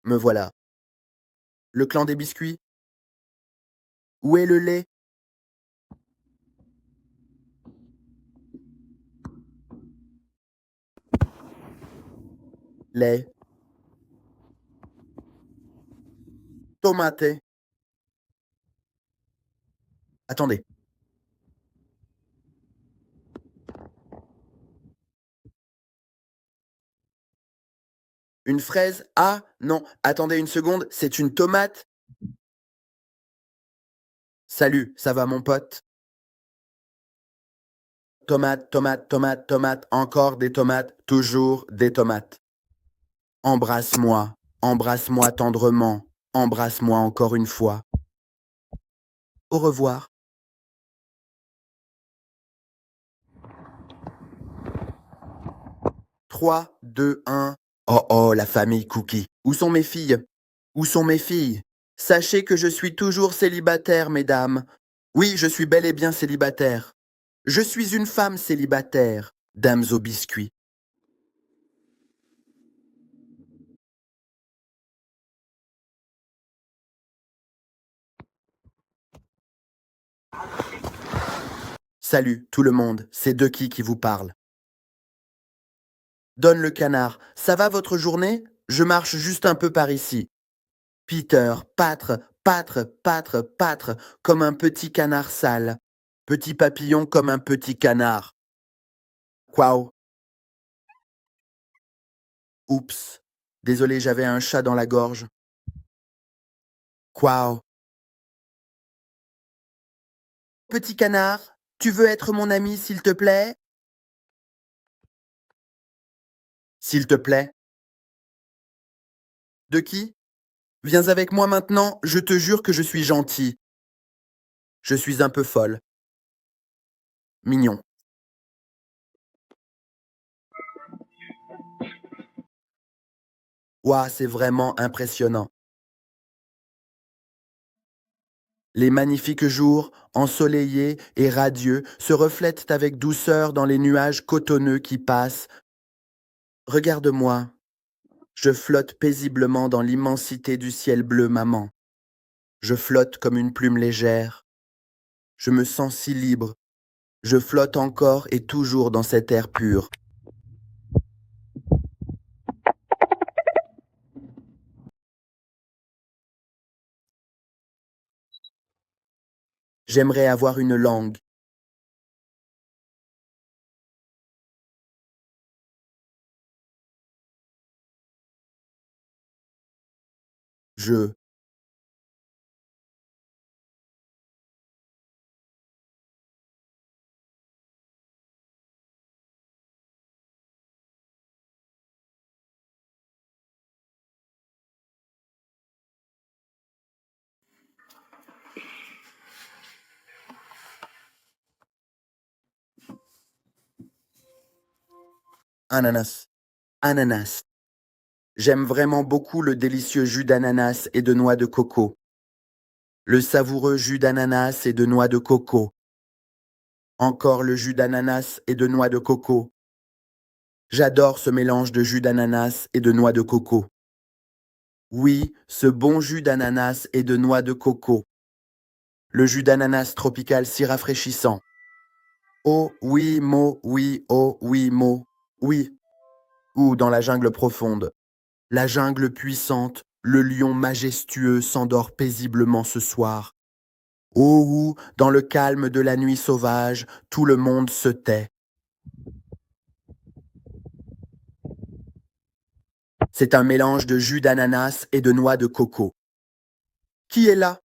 Me voilà. Le clan des biscuits? Où est le lait? Lait. Tomate. Attendez. Une fraise? Ah, non, attendez une seconde, c'est une tomate? Salut, ça va mon pote? Tomate, tomate, tomate, tomate, encore des tomates, toujours des tomates. Embrasse-moi, embrasse-moi tendrement, embrasse-moi encore une fois. Au revoir. 3, 2, 1. Oh oh, la famille Cookie. Où sont mes filles? Où sont mes filles? Sachez que je suis toujours célibataire, mesdames. Oui, je suis bel et bien célibataire. Je suis une femme célibataire, dames aux biscuits. Salut, tout le monde, c'est Ducky qui vous parle. Donne le canard. Ça va votre journée? Je marche juste un peu par ici. Peter, pâtre, pâtre, pâtre, pâtre, comme un petit canard sale. Petit papillon comme un petit canard. Quao. Oups. Désolé, j'avais un chat dans la gorge. Quao. Petit canard, tu veux être mon ami, s'il te plaît? S'il te plaît. De qui? Viens avec moi maintenant, je te jure que je suis gentil. Je suis un peu folle. Mignon. Ouah, c'est vraiment impressionnant. Les magnifiques jours, ensoleillés et radieux, se reflètent avec douceur dans les nuages cotonneux qui passent. Regarde-moi. Je flotte paisiblement dans l'immensité du ciel bleu, maman. Je flotte comme une plume légère. Je me sens si libre. Je flotte encore et toujours dans cet air pur. J'aimerais avoir une langue. Je. Ananas. Ananas. J'aime vraiment beaucoup le délicieux jus d'ananas et de noix de coco. Le savoureux jus d'ananas et de noix de coco. Encore le jus d'ananas et de noix de coco. J'adore ce mélange de jus d'ananas et de noix de coco. Oui, ce bon jus d'ananas et de noix de coco. Le jus d'ananas tropical si rafraîchissant. Oh oui, mo, oui, oh oui, mo, oui. Ou dans la jungle profonde. La jungle puissante, le lion majestueux s'endort paisiblement ce soir. Oh où, dans le calme de la nuit sauvage, tout le monde se tait. C'est un mélange de jus d'ananas et de noix de coco. Qui est là?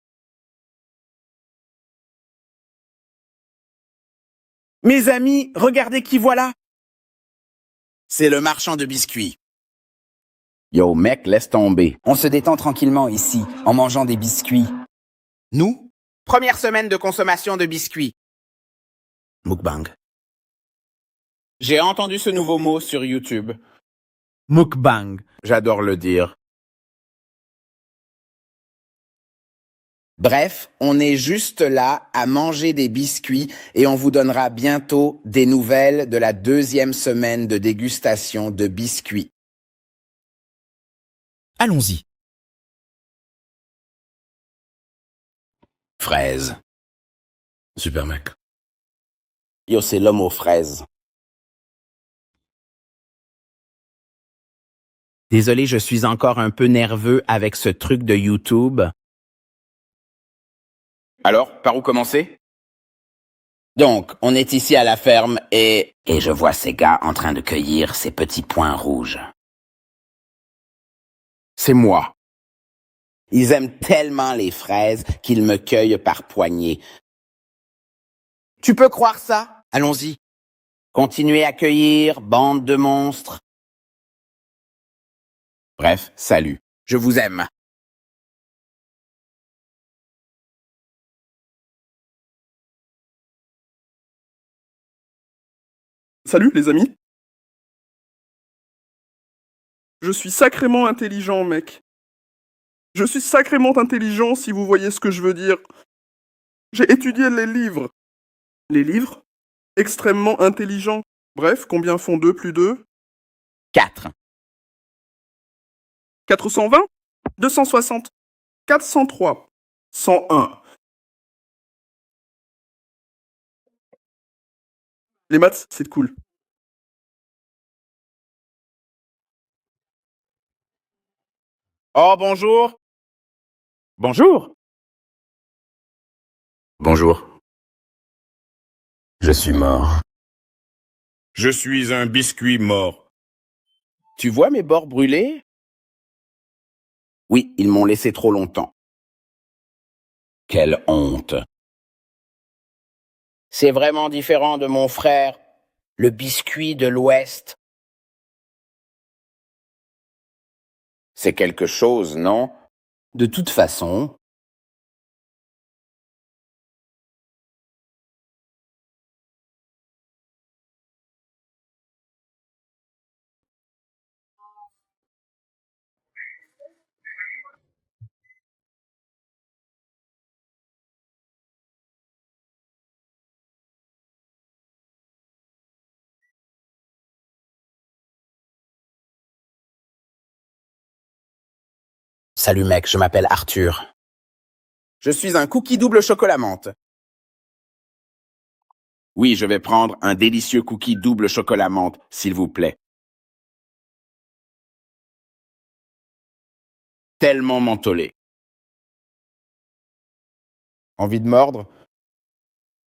Mes amis, regardez qui voilà. C'est le marchand de biscuits. Yo, mec, laisse tomber. On se détend tranquillement ici, en mangeant des biscuits. Nous, première semaine de consommation de biscuits. Mukbang. J'ai entendu ce nouveau mot sur YouTube. Mukbang. J'adore le dire. Bref, on est juste là à manger des biscuits et on vous donnera bientôt des nouvelles de la 2e semaine de dégustation de biscuits. Allons-y. Fraise. Super mec. Yo, c'est l'homme aux fraises. Désolé, je suis encore un peu nerveux avec ce truc de YouTube. Alors, par où commencer? Donc, on est ici à la ferme et je vois ces gars en train de cueillir ces petits points rouges. C'est moi. Ils aiment tellement les fraises qu'ils me cueillent par poignées. Tu peux croire ça? Allons-y. Continuez à cueillir, bande de monstres. Bref, salut. Je vous aime. Salut les amis. Je suis sacrément intelligent, mec. Je suis sacrément intelligent si vous voyez ce que je veux dire. J'ai étudié les livres. Les livres? Extrêmement intelligent. Bref, combien font 2 plus 2? 4. 420? 260. 403. 101. Les maths, c'est cool. Oh, bonjour. Bonjour. Bonjour. Je suis mort. Je suis un biscuit mort. Tu vois mes bords brûlés? Oui, ils m'ont laissé trop longtemps. Quelle honte. C'est vraiment différent de mon frère, le biscuit de l'Ouest. C'est quelque chose, non? De toute façon, salut mec, je m'appelle Arthur. Je suis un cookie double chocolat menthe. Oui, je vais prendre un délicieux cookie double chocolat menthe, s'il vous plaît. Tellement mentholé. Envie de mordre?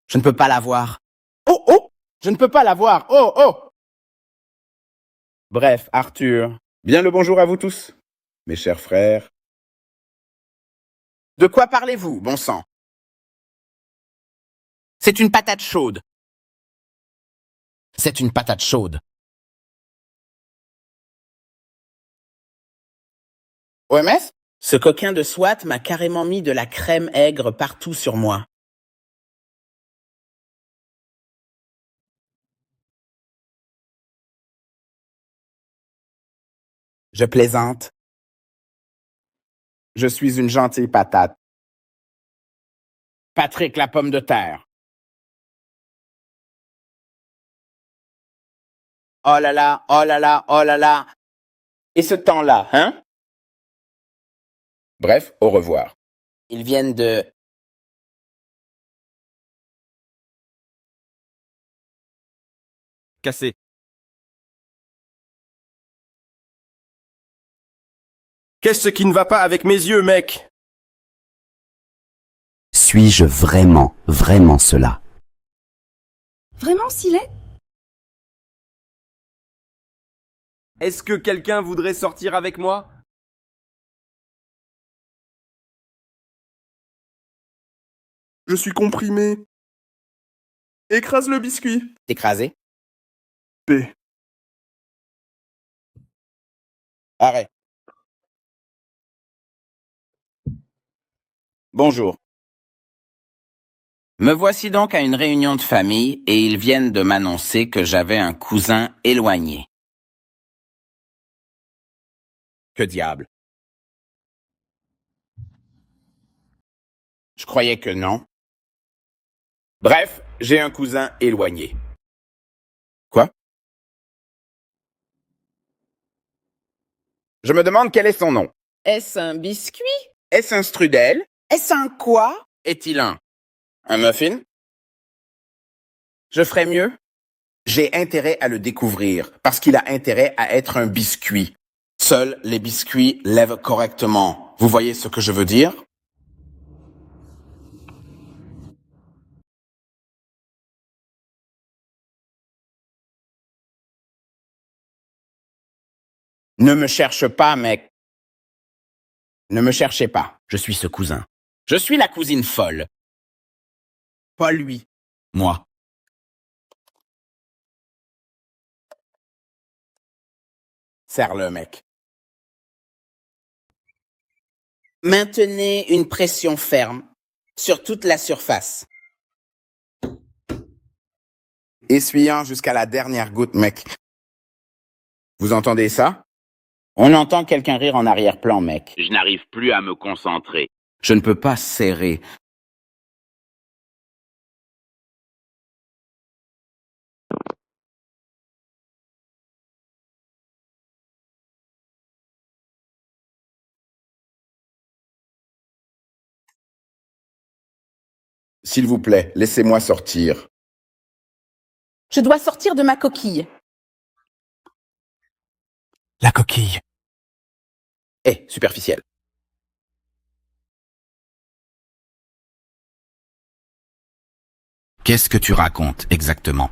Je ne peux pas l'avoir. Oh, oh! Je ne peux pas l'avoir. Oh, oh! Bref, Arthur. Bien le bonjour à vous tous, mes chers frères. De quoi parlez-vous, bon sang? C'est une patate chaude. C'est une patate chaude. OMS? Ce coquin de SWAT m'a carrément mis de la crème aigre partout sur moi. Je plaisante. Je suis une gentille patate. Patrick la pomme de terre. Oh là là, oh là là, oh là là. Et ce temps-là, hein? Bref, au revoir. Ils viennent de... Cassé. Qu'est-ce qui ne va pas avec mes yeux, mec? Suis-je vraiment, vraiment cela? Vraiment, Silet? Est-ce que quelqu'un voudrait sortir avec moi? Je suis comprimé. Écrase le biscuit. Écrasé. P. Arrête. Bonjour. Me voici donc à une réunion de famille et ils viennent de m'annoncer que j'avais un cousin éloigné. Que diable? Je croyais que non. Bref, j'ai un cousin éloigné. Quoi? Je me demande quel est son nom. Est-ce un biscuit? Est-ce un strudel? Est-ce un quoi? Est-il un muffin? Je ferais mieux. J'ai intérêt à le découvrir, parce qu'il a intérêt à être un biscuit. Seuls les biscuits lèvent correctement. Vous voyez ce que je veux dire? Ne me cherche pas, mec. Ne me cherchez pas. Je suis ce cousin. Je suis la cousine folle. Pas lui. Moi. Serre-le, mec. Maintenez une pression ferme sur toute la surface. Essuyant jusqu'à la dernière goutte, mec. Vous entendez ça? On entend quelqu'un rire en arrière-plan, mec. Je n'arrive plus à me concentrer. Je ne peux pas serrer. S'il vous plaît, laissez-moi sortir. Je dois sortir de ma coquille. La coquille. Superficiel. Qu'est-ce que tu racontes exactement?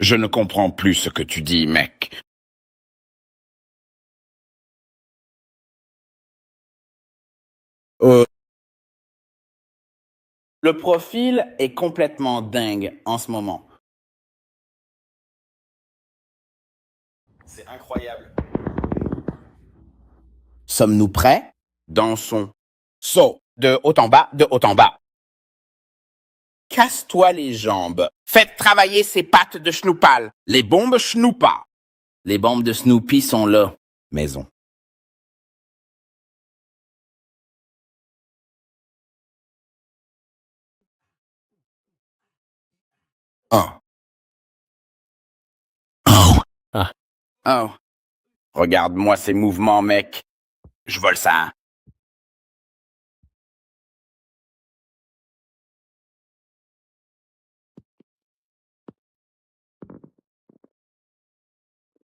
Je ne comprends plus ce que tu dis, mec. Le profil est complètement dingue en ce moment. C'est incroyable. Sommes-nous prêts? Dansons. Saut. De haut en bas, de haut en bas. Casse-toi les jambes. Faites travailler ces pattes de schnoupal. Les bombes schnoupa. Les bombes de Snoopy sont là. Maison. Un. Oh. Regarde-moi ces mouvements, mec. Je vole ça.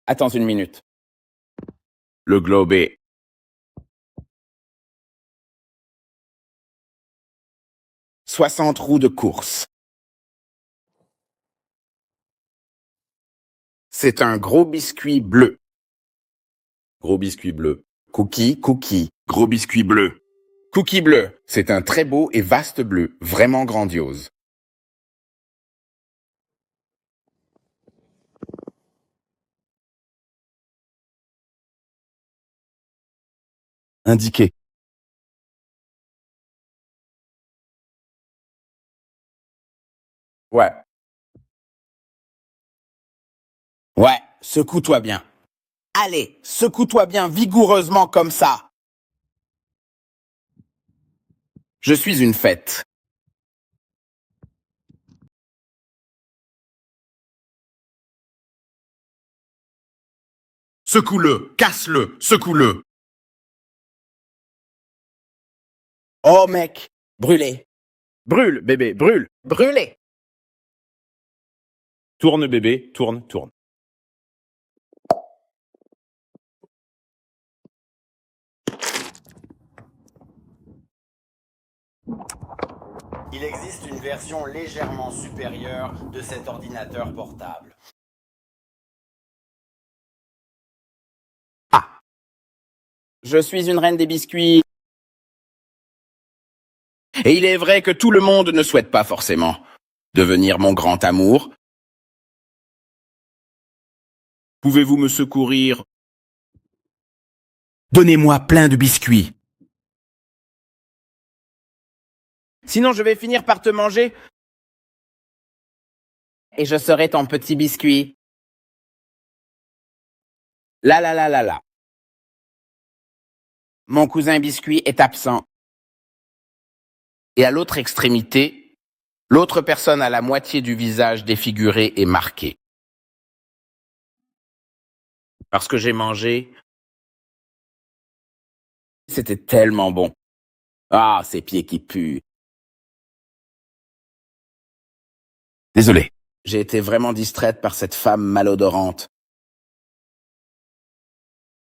Attends une minute. Le globe est... « 60 roues de course. C'est un gros biscuit bleu. Gros biscuit bleu. Cookie, cookie. Gros biscuit bleu. Cookie bleu. C'est un très beau et vaste bleu, vraiment grandiose. Indiqué. Ouais. Ouais, secoue-toi bien. Allez, secoue-toi bien vigoureusement comme ça. Je suis une fête. Secoue-le, casse-le, secoue-le. Oh mec, brûlé. Brûle, bébé, brûle. Brûlé. Tourne, bébé, tourne, tourne. Il existe une version légèrement supérieure de cet ordinateur portable. Ah. Je suis une reine des biscuits. Et il est vrai que tout le monde ne souhaite pas forcément devenir mon grand amour. Pouvez-vous me secourir? Donnez-moi plein de biscuits. Sinon, je vais finir par te manger. Et je serai ton petit biscuit. La la la la la. Mon cousin biscuit est absent. Et à l'autre extrémité, l'autre personne a la moitié du visage défiguré et marqué. Parce que j'ai mangé. C'était tellement bon. Ah, ces pieds qui puent. Désolé. J'ai été vraiment distraite par cette femme malodorante.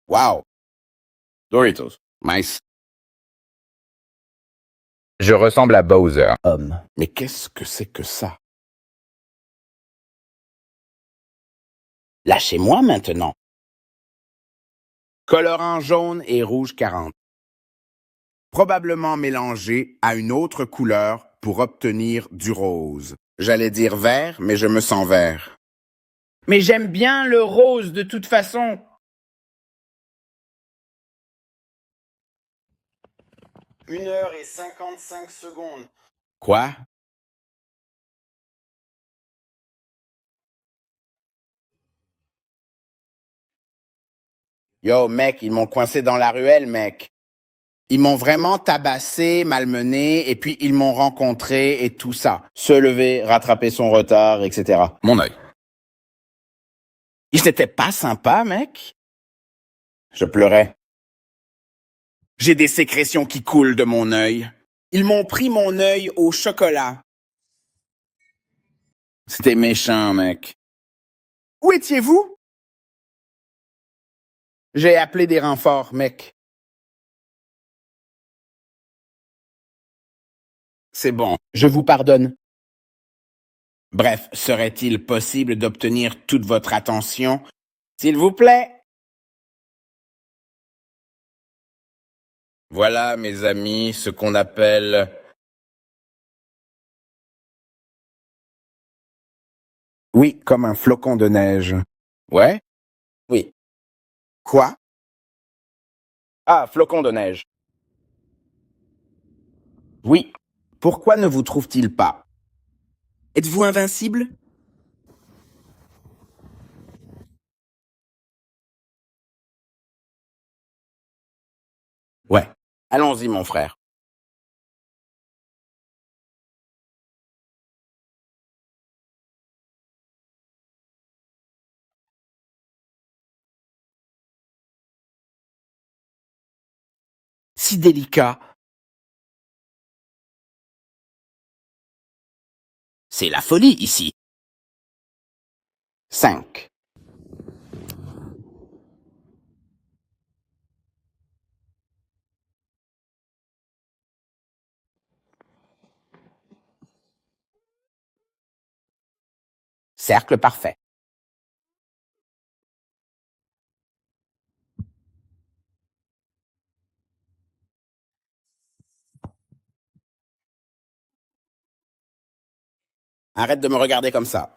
Wow. Doritos. Nice. Je ressemble à Bowser. Homme. Mais qu'est-ce que c'est que ça? Lâchez-moi maintenant. Colorant jaune et rouge 40. Probablement mélangé à une autre couleur pour obtenir du rose. J'allais dire vert, mais je me sens vert. Mais j'aime bien le rose de toute façon. 1h55. Quoi? Yo, mec, ils m'ont coincé dans la ruelle, mec. Ils m'ont vraiment tabassé, malmené, et puis ils m'ont rencontré et tout ça. Se lever, rattraper son retard, etc. Mon œil. Ils n'étaient pas sympas, mec. Je pleurais. J'ai des sécrétions qui coulent de mon œil. Ils m'ont pris mon œil au chocolat. C'était méchant, mec. Où étiez-vous? J'ai appelé des renforts, mec. C'est bon, je vous pardonne. Bref, serait-il possible d'obtenir toute votre attention, s'il vous plaît? Voilà, mes amis, ce qu'on appelle... Oui, comme un flocon de neige. Ouais? Oui. Quoi? Ah, flocon de neige. Oui. Pourquoi ne vous trouve-t-il pas? Êtes-vous invincible? Ouais. Allons-y, mon frère. Si délicat. C'est la folie ici. 5. Cercle parfait. Arrête de me regarder comme ça.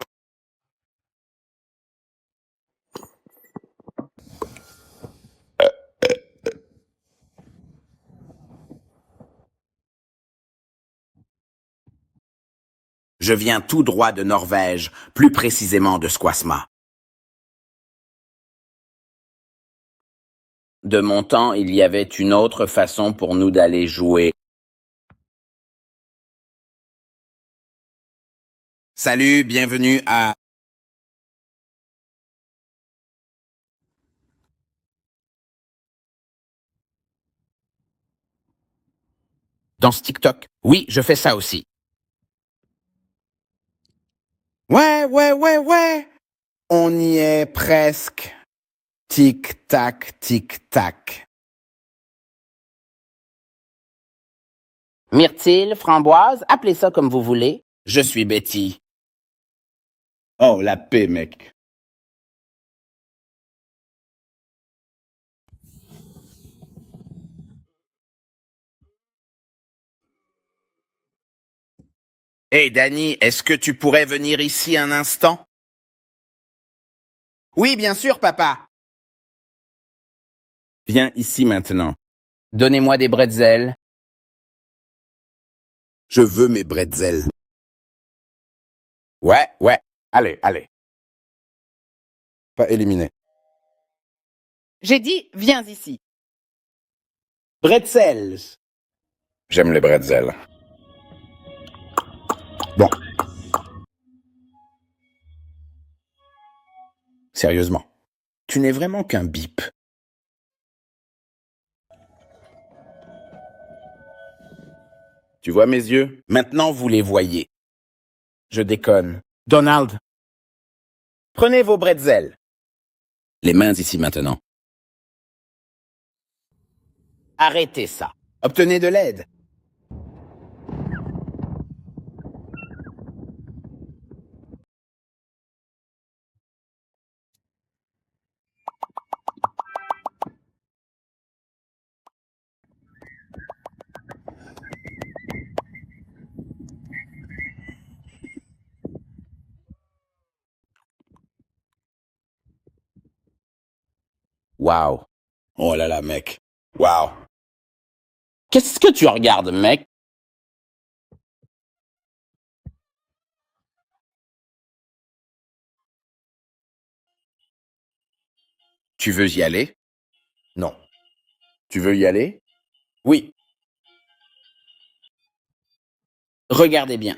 Je viens tout droit de Norvège, plus précisément de Squasma. De mon temps, il y avait une autre façon pour nous d'aller jouer. Salut, bienvenue à... Dans ce TikTok. Oui, je fais ça aussi. Ouais. On y est presque. Tic-tac, tic-tac. Myrtille, framboise, appelez ça comme vous voulez. Je suis Betty. Oh, la paix, mec. Hey, Danny, est-ce que tu pourrais venir ici un instant? Oui, bien sûr, papa. Viens ici maintenant. Donnez-moi des bretzels. Je veux mes bretzels. Ouais. Allez. Pas éliminé. J'ai dit, viens ici. Bretzels. J'aime les bretzels. Bon. Sérieusement, tu n'es vraiment qu'un bip. Tu vois mes yeux? Maintenant, vous les voyez. Je déconne. Donald, prenez vos bretzels. Les mains ici maintenant. Arrêtez ça. Obtenez de l'aide. Waouh. Oh là là, mec. Waouh. Qu'est-ce que tu regardes, mec? Tu veux y aller? Non. Tu veux y aller? Oui. Regardez bien.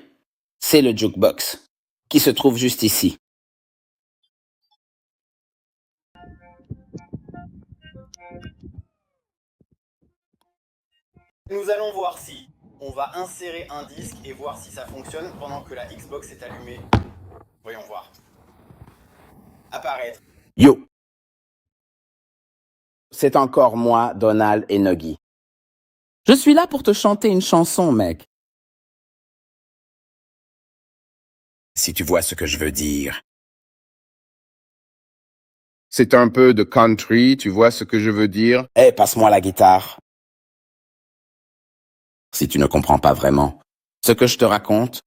C'est le jukebox qui se trouve juste ici. Nous allons voir si. On va insérer un disque et voir si ça fonctionne pendant que la Xbox est allumée. Voyons voir. Apparaître. Yo. C'est encore moi, Donald et Nuggy. Je suis là pour te chanter une chanson, mec. Si tu vois ce que je veux dire. C'est un peu de country, tu vois ce que je veux dire? Eh, passe-moi la guitare. Si tu ne comprends pas vraiment ce que je te raconte,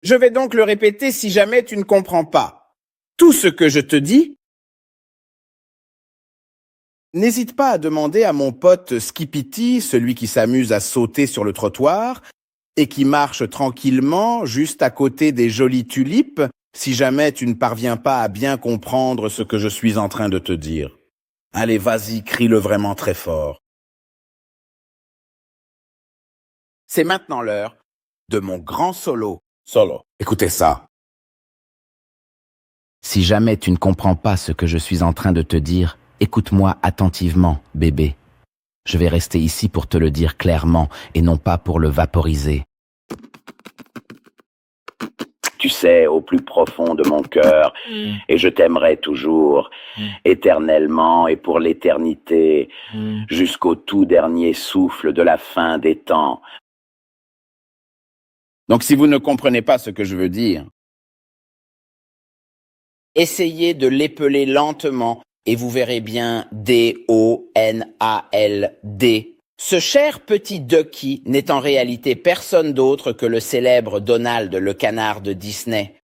Je vais donc le répéter si jamais tu ne comprends pas. Tout ce que je te dis, n'hésite pas à demander à mon pote Skippity, celui qui s'amuse à sauter sur le trottoir et qui marche tranquillement juste à côté des jolies tulipes, si jamais tu ne parviens pas à bien comprendre ce que je suis en train de te dire. Allez, vas-y, crie-le vraiment très fort. C'est maintenant l'heure de mon grand solo. solo. Écoutez ça. Si jamais tu ne comprends pas ce que je suis en train de te dire, écoute-moi attentivement, bébé. Je vais rester ici pour te le dire clairement et non pas pour le vaporiser. Tu sais, au plus profond de mon cœur, et je t'aimerai toujours, éternellement et pour l'éternité, jusqu'au tout dernier souffle de la fin des temps. Donc si vous ne comprenez pas ce que je veux dire, essayez de l'épeler lentement et vous verrez bien D-O-N-A-L-D. Ce cher petit Ducky n'est en réalité personne d'autre que le célèbre Donald le canard de Disney.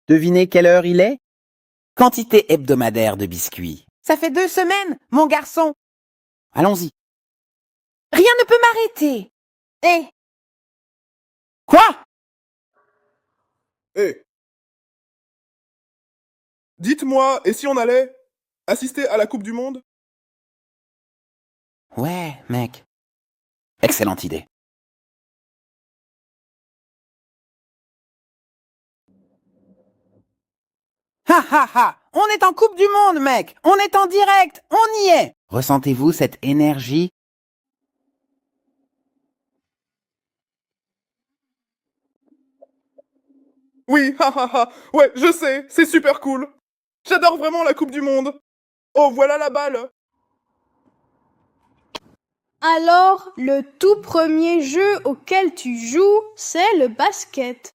Devinez quelle heure il est? Quantité hebdomadaire de biscuits. Ça fait 2 semaines, mon garçon. Allons-y. Rien ne peut m'arrêter. Eh, Quoi? Hé. Dites-moi, et si on allait assister à la Coupe du Monde? Ouais, mec. Excellente idée. Ha ha ha! On est en Coupe du Monde, mec! On est en direct! On y est! Ressentez-vous cette énergie? Oui, ha ha ha. Ouais, je sais, c'est super cool. J'adore vraiment la Coupe du Monde. Oh, voilà la balle. Alors, le tout premier jeu auquel tu joues, c'est le basket.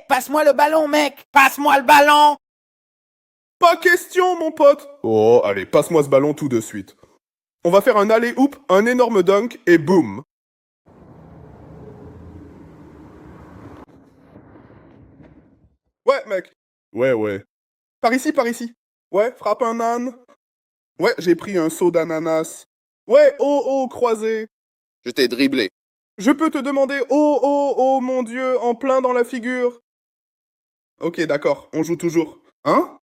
Passe-moi le ballon, mec! Passe-moi le ballon! Pas question, mon pote. Oh, allez, passe-moi ce ballon tout de suite. On va faire un alley-oop, un énorme dunk, et boum. Ouais, mec. Ouais. Par ici, par ici. Ouais, frappe un âne. Ouais, j'ai pris un seau d'ananas. Ouais, oh, croisé. Je t'ai dribblé. Je peux te demander oh, mon Dieu, en plein dans la figure. Ok, d'accord, on joue toujours. Hein?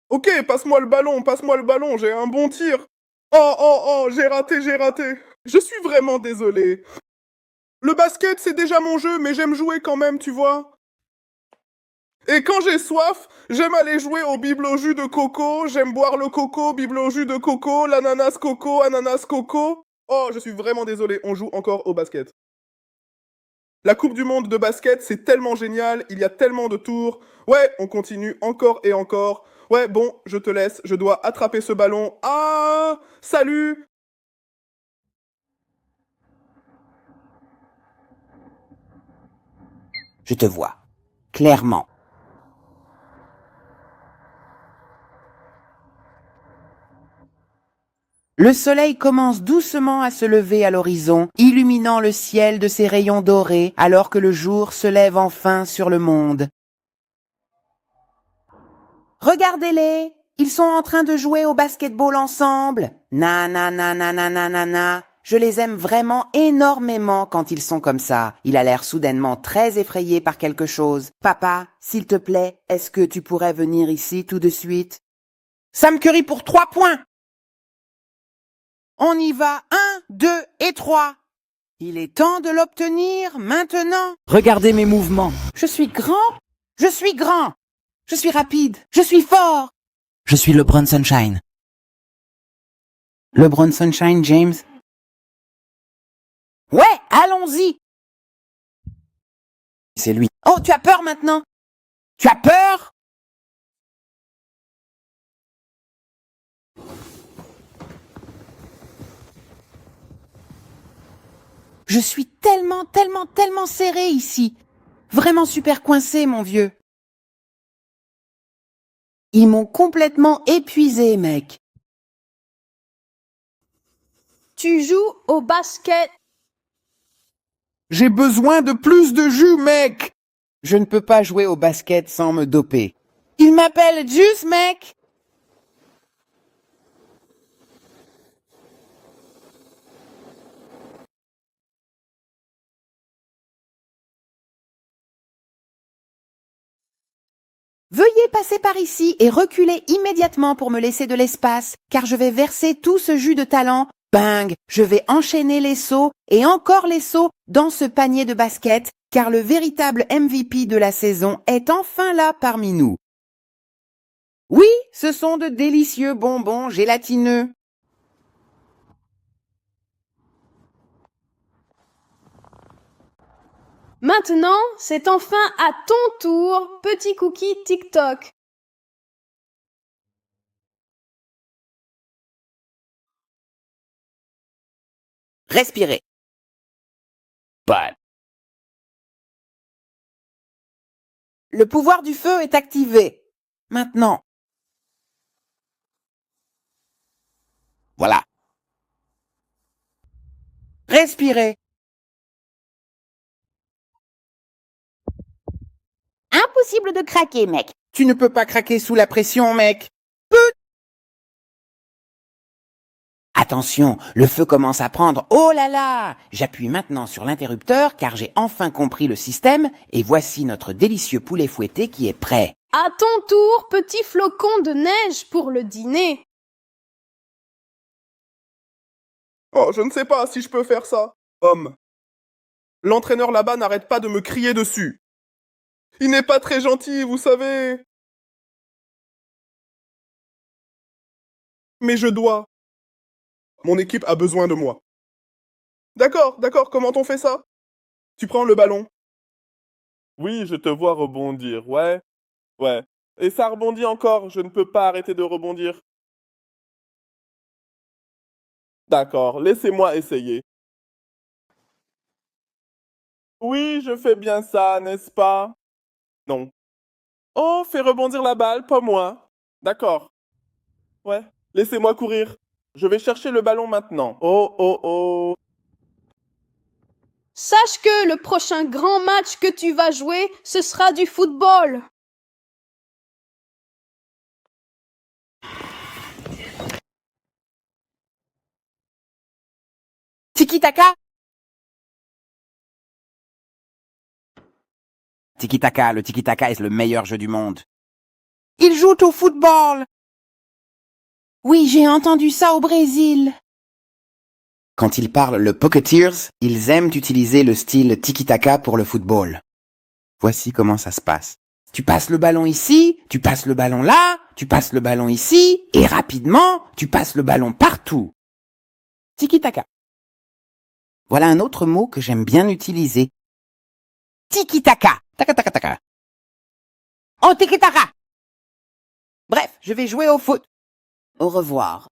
Ok, passe-moi le ballon, j'ai un bon tir. Oh, j'ai raté. Je suis vraiment désolé. Le basket, c'est déjà mon jeu, mais j'aime jouer quand même, tu vois. Et quand j'ai soif, j'aime aller jouer au bible au jus de coco, j'aime boire le coco, bible au jus de coco, l'ananas coco, ananas coco. Oh, je suis vraiment désolé, on joue encore au basket. La Coupe du Monde de basket, c'est tellement génial, il y a tellement de tours. Ouais, on continue encore et encore. Ouais, bon, je te laisse, je dois attraper ce ballon. Ah, salut! Je te vois. Clairement. Le soleil commence doucement à se lever à l'horizon, illuminant le ciel de ses rayons dorés, alors que le jour se lève enfin sur le monde. Regardez-les, ils sont en train de jouer au basketball ensemble. Na na na na na na na na. Je les aime vraiment énormément quand ils sont comme ça. Il a l'air soudainement très effrayé par quelque chose. Papa, s'il te plaît, est-ce que tu pourrais venir ici tout de suite? Sam Curry pour 3 points. On y va, 1, 2 et 3. Il est temps de l'obtenir maintenant. Regardez mes mouvements. Je suis grand, je suis grand, je suis rapide, je suis fort. Je suis LeBron Sunshine. LeBron Sunshine, James. Ouais, allons-y. C'est lui. Oh, tu as peur maintenant? Tu as peur? Je suis tellement serré ici. Vraiment super coincé, mon vieux. Ils m'ont complètement épuisé, mec. Tu joues au basket. J'ai besoin de plus de jus, mec! Je ne peux pas jouer au basket sans me doper. Il m'appelle Juice, mec. Veuillez passer par ici et reculer immédiatement pour me laisser de l'espace, car je vais verser tout ce jus de talent. Bang! Je vais enchaîner les sauts et encore les sauts dans ce panier de basket, car le véritable MVP de la saison est enfin là parmi nous. Oui, ce sont de délicieux bonbons gélatineux. Maintenant, c'est enfin à ton tour, petit cookie TikTok. Respirez. But. Le pouvoir du feu est activé. Maintenant. Voilà. Respirez. Impossible de craquer, mec. Tu ne peux pas craquer sous la pression, mec. Attention, le feu commence à prendre. Oh là là! J'appuie maintenant sur l'interrupteur car j'ai enfin compris le système et voici notre délicieux poulet fouetté qui est prêt. À ton tour, petit flocon de neige pour le dîner. Oh, je ne sais pas si je peux faire ça. Homme. L'entraîneur là-bas n'arrête pas de me crier dessus. Il n'est pas très gentil, vous savez. Mais je dois. Mon équipe a besoin de moi. D'accord, comment on fait ça? Tu prends le ballon. Oui, je te vois rebondir, ouais. Et ça rebondit encore, je ne peux pas arrêter de rebondir. D'accord, laissez-moi essayer. Oui, je fais bien ça, n'est-ce pas? Non. Oh, fais rebondir la balle, pas moi. D'accord. Ouais, laissez-moi courir. Je vais chercher le ballon maintenant. Oh. Sache que le prochain grand match que tu vas jouer, ce sera du football. Tiki-taka? Tiki-taka, le tiki-taka est le meilleur jeu du monde. Ils jouent au football. Oui, j'ai entendu ça au Brésil. Quand ils parlent le Pocketeers, ils aiment utiliser le style tiki-taka pour le football. Voici comment ça se passe. Tu passes le ballon ici, tu passes le ballon là, tu passes le ballon ici, et rapidement, tu passes le ballon partout. Tiki-taka. Voilà un autre mot que j'aime bien utiliser. Tiki-taka. Taka-taka-taka. Oh, tiki-taka. Bref, je vais jouer au foot. Au revoir.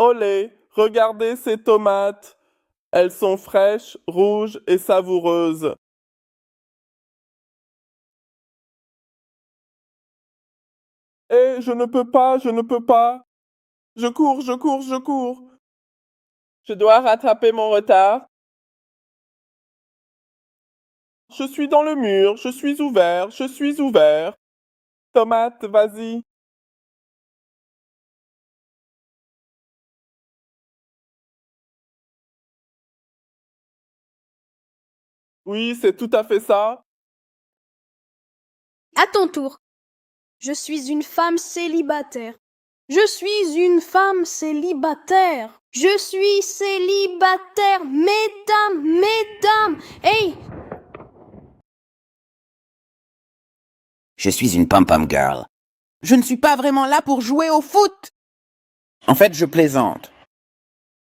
Olé, regardez ces tomates. Elles sont fraîches, rouges et savoureuses. Eh, je ne peux pas, je ne peux pas. Je cours, je cours, je cours. Je dois rattraper mon retard. Je suis dans le mur, je suis ouvert, je suis ouvert. Tomate, vas-y. Oui, c'est tout à fait ça. À ton tour. Je suis une femme célibataire. Je suis une femme célibataire. Je suis célibataire. Mesdames, mesdames. Hey! Je suis une pom-pom girl. Je ne suis pas vraiment là pour jouer au foot. En fait, je plaisante.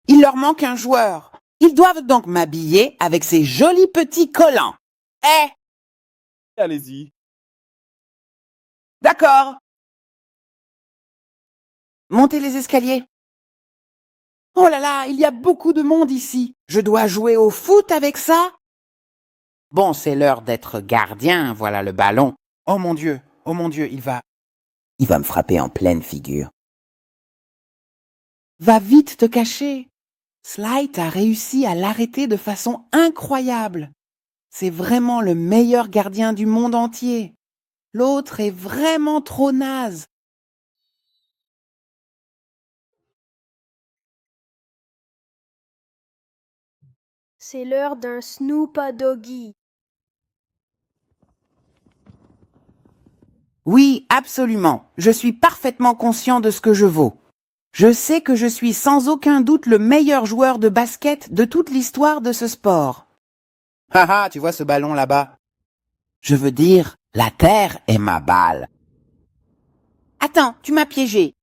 Il leur manque un joueur. Ils doivent donc m'habiller avec ces jolis petits collants. Eh! Allez-y. D'accord. Montez les escaliers. Oh là là, il y a beaucoup de monde ici. Je dois jouer au foot avec ça? Bon, c'est l'heure d'être gardien, voilà le ballon. Oh mon Dieu, il va me frapper en pleine figure. Va vite te cacher. Slight a réussi à l'arrêter de façon incroyable. C'est vraiment le meilleur gardien du monde entier. L'autre est vraiment trop naze. C'est l'heure d'un Snoopa Doggy. Oui, absolument. Je suis parfaitement conscient de ce que je vaux. Je sais que je suis sans aucun doute le meilleur joueur de basket de toute l'histoire de ce sport. Haha, tu vois ce ballon là-bas? Je veux dire, la terre est ma balle. Attends, tu m'as piégé.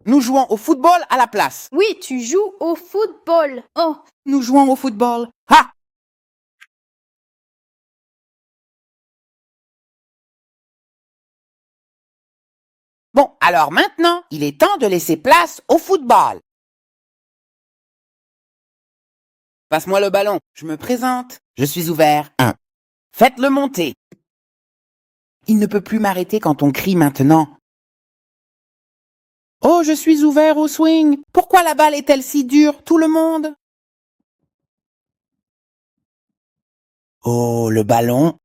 Nous jouons au football à la place. Oui, tu joues au football. Oh, Nous jouons au football. Ha! Bon, alors maintenant, il est temps de laisser place au football. Passe-moi le ballon. Je me présente. Je suis ouvert. 1. Faites-le monter. Il ne peut plus m'arrêter quand on crie maintenant. Oh, je suis ouvert au swing. Pourquoi la balle est-elle si dure, tout le monde? Oh, le ballon.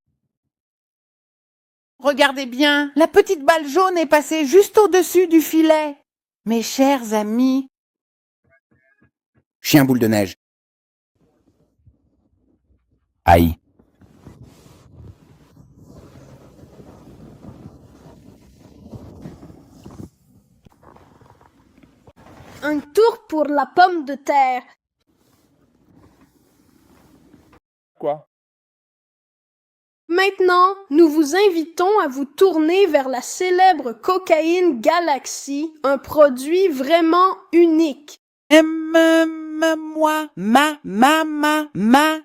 Regardez bien, la petite balle jaune est passée juste au-dessus du filet. Mes chers amis. Chien boule de neige. Aïe. un tour pour la pomme de terre. Quoi? Maintenant, nous vous invitons à vous tourner vers la célèbre cocaïne Galaxy, un produit vraiment unique. Moi,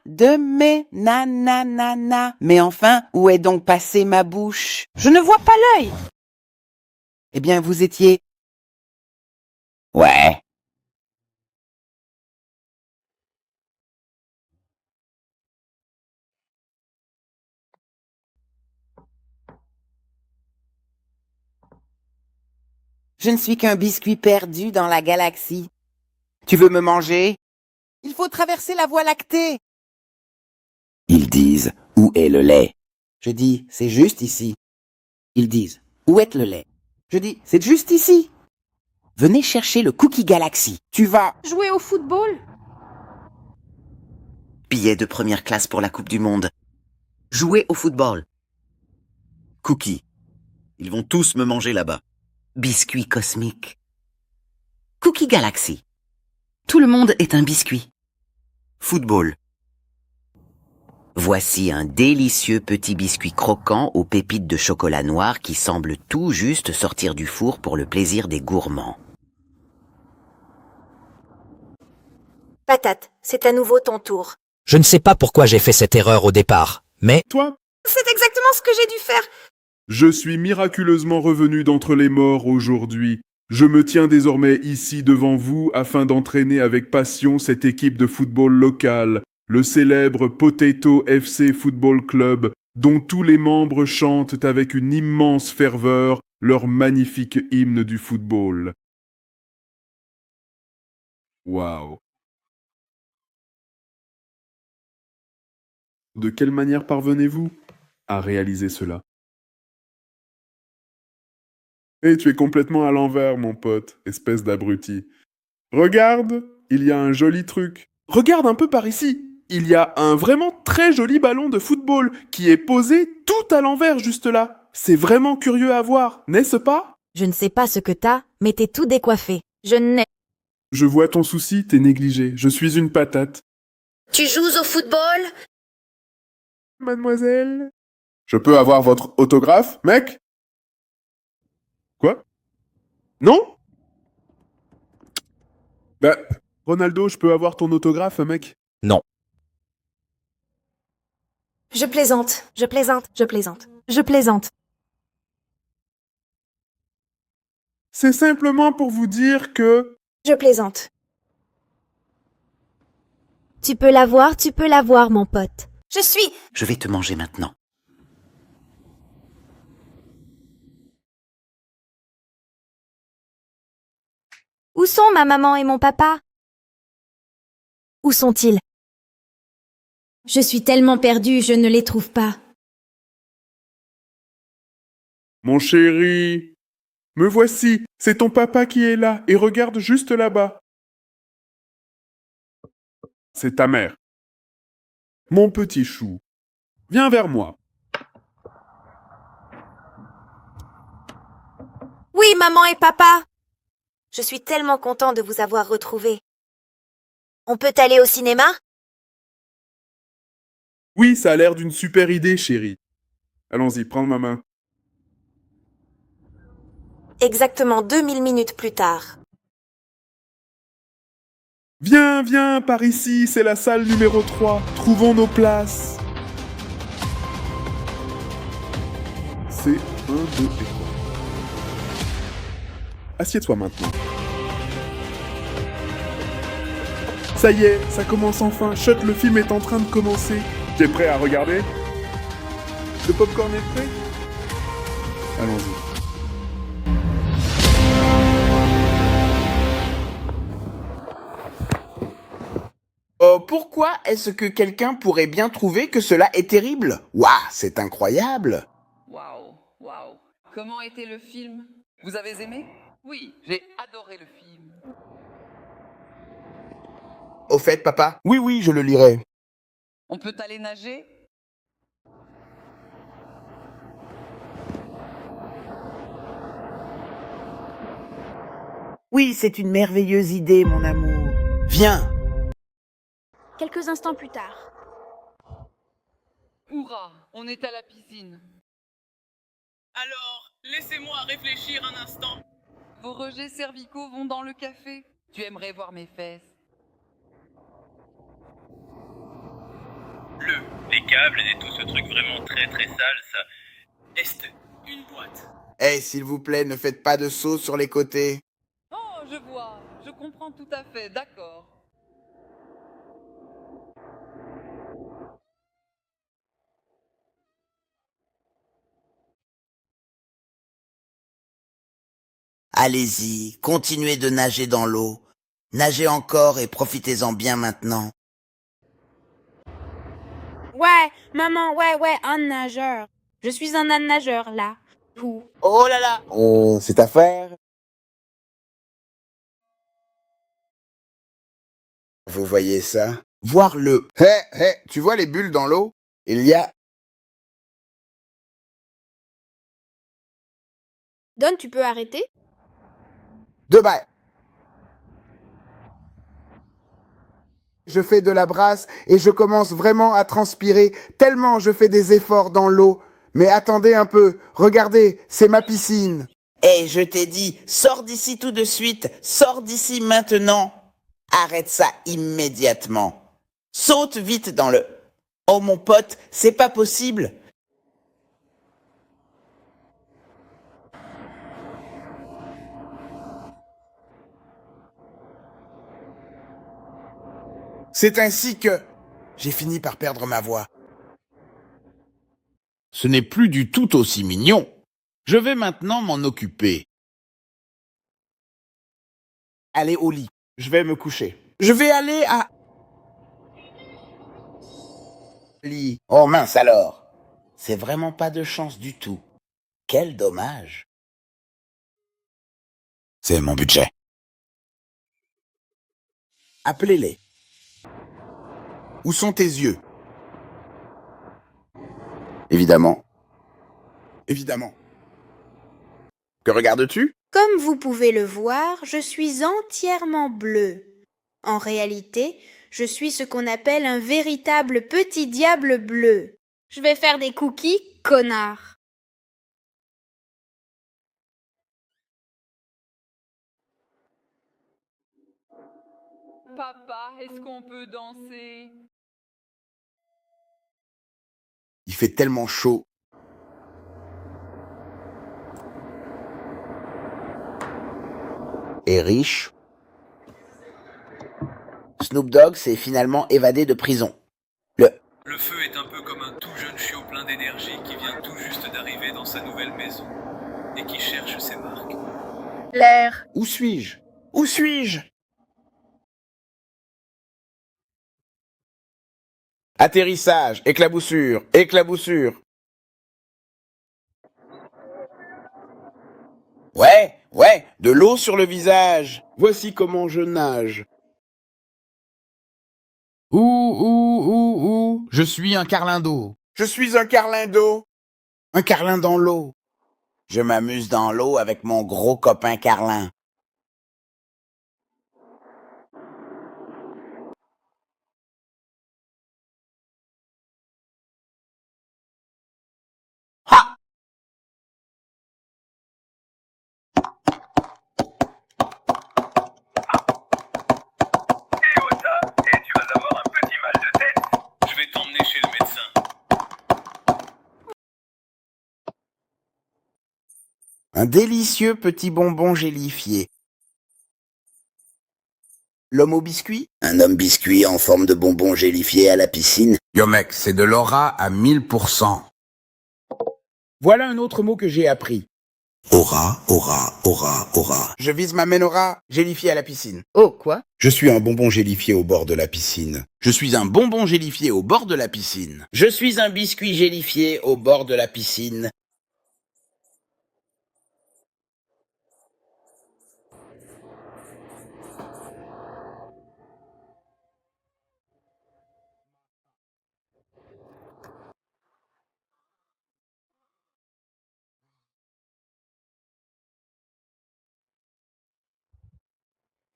de mes nananana. Mais enfin, où est donc passée ma bouche? Je ne vois pas l'œil. Eh bien, vous étiez... Ouais. Je ne suis qu'un biscuit perdu dans la galaxie. Tu veux me manger? Il faut traverser la voie lactée. Ils disent, où est le lait? Je dis, c'est juste ici. Ils disent, où est le lait? Je dis, c'est juste ici. Venez chercher le Cookie Galaxy. Tu vas. Jouer au football? Billet de première classe pour la Coupe du Monde. Jouer au football. Cookie. Ils vont tous me manger là-bas. Biscuit cosmique. Cookie Galaxy. Tout le monde est un biscuit. Football. Voici un délicieux petit biscuit croquant aux pépites de chocolat noir qui semble tout juste sortir du four pour le plaisir des gourmands. Patate, c'est à nouveau ton tour. Je ne sais pas pourquoi j'ai fait cette erreur au départ, mais... Toi, C'est exactement ce que j'ai dû faire. je suis miraculeusement revenu d'entre les morts aujourd'hui. Je me tiens désormais ici devant vous afin d'entraîner avec passion cette équipe de football locale, le célèbre Potato FC Football Club, dont tous les membres chantent avec une immense ferveur leur magnifique hymne du football. Waouh. De quelle manière parvenez-vous à réaliser cela? Et tu es complètement à l'envers, mon pote, espèce d'abruti. Regarde, il y a un joli truc. Regarde un peu par ici. Il y a un vraiment très joli ballon de football qui est posé tout à l'envers juste là. C'est vraiment curieux à voir, n'est-ce pas? Je ne sais pas ce que t'as, mais t'es tout décoiffé. Je n'ai... Je vois ton souci, t'es négligé. Je suis une patate. Tu joues au football? Mademoiselle? Je peux avoir votre autographe, mec? Quoi? Non? Bah, Ronaldo, je peux avoir ton autographe, mec? Non. Je plaisante, je plaisante, je plaisante, je plaisante. C'est simplement pour vous dire que... Je plaisante. Tu peux l'avoir, mon pote. Je suis... Je vais te manger maintenant. Où sont ma maman et mon papa? Où sont-ils? Je suis tellement perdue, je ne les trouve pas. Mon chéri, me voici, c'est ton papa qui est là, et regarde juste là-bas. C'est ta mère. Mon petit chou, viens vers moi. Oui, maman et papa. Je suis tellement content de vous avoir retrouvés. On peut aller au cinéma? Oui, ça a l'air d'une super idée, chérie. Allons-y, prends ma main. Exactement 2000 minutes plus tard. Viens, viens, par ici, c'est la salle numéro 3. Trouvons nos places. C'est 1, 2 et 3. Assieds-toi maintenant. Ça y est, ça commence enfin. Chut, le film est en train de commencer. T'es prêt à regarder? Le popcorn est prêt? Allons-y. Pourquoi est-ce que quelqu'un pourrait bien trouver que cela est terrible? Waouh, c'est incroyable! Waouh, waouh. Comment était le film? Vous avez aimé? Oui, j'ai adoré le film. Au fait, papa? Oui, oui, je le lirai. On peut aller nager? Oui, c'est une merveilleuse idée, mon amour. Viens. Quelques instants plus tard. Hourra, on est à la piscine. Alors, laissez-moi réfléchir un instant. Vos rejets cervicaux vont dans le café. Tu aimerais voir mes fesses. Les câbles et tout ce truc vraiment très très sale, ça... Est une boîte. Eh, s'il vous plaît, ne faites pas de saut sur les côtés. Oh, je vois. Je comprends tout à fait, d'accord. Allez-y, continuez de nager dans l'eau. Nagez encore et profitez-en bien maintenant. Ouais, maman, ouais, un nageur. Je suis un âne nageur, là. Ouh. Oh là là. C'est à faire. Vous voyez ça? Voir le... Hé, tu vois les bulles dans l'eau? Il y a... Don, tu peux arrêter? 2 balles. Je fais de la brasse et je commence vraiment à transpirer tellement je fais des efforts dans l'eau. Mais attendez un peu, regardez, c'est ma piscine. Eh, je t'ai dit, sors d'ici tout de suite, sors d'ici maintenant. Arrête ça immédiatement. Saute vite dans le... Oh mon pote, c'est pas possible. C'est ainsi que j'ai fini par perdre ma voix. Ce n'est plus du tout aussi mignon. Je vais maintenant m'en occuper. Allez au lit, je vais me coucher. Je vais aller à... Lit. Oh mince alors. C'est vraiment pas de chance du tout. Quel dommage. C'est mon budget. Appelez-les. Où sont tes yeux? Évidemment. Évidemment. Que regardes-tu? Comme vous pouvez le voir, je suis entièrement bleu. En réalité, je suis ce qu'on appelle un véritable petit diable bleu. Je vais faire des cookies, connard. Papa, est-ce qu'on peut danser? Il fait tellement chaud. Et riche. Snoop Dogg s'est finalement évadé de prison. Le feu est un peu comme un tout jeune chiot plein d'énergie qui vient tout juste d'arriver dans sa nouvelle maison et qui cherche ses marques. L'air. Où suis-je? Où suis-je? Atterrissage, éclaboussure, éclaboussure. Ouais, de l'eau sur le visage. Voici comment je nage. Je suis un carlin d'eau. Je suis un carlin d'eau. Un carlin dans l'eau. Je m'amuse dans l'eau avec mon gros copain Carlin. Ha! Et tu vas avoir un petit mal de tête. Je vais t'emmener chez le médecin. Un délicieux petit bonbon gélifié. L'homme au biscuit? Un homme biscuit en forme de bonbon gélifié à la piscine. Yo mec, c'est de l'aura à 1000%. Voilà un autre mot que j'ai appris. Aura. Je vise ma menorah gélifiée à la piscine. Oh, quoi? Je suis un bonbon gélifié au bord de la piscine. Je suis un bonbon gélifié au bord de la piscine. Je suis un biscuit gélifié au bord de la piscine.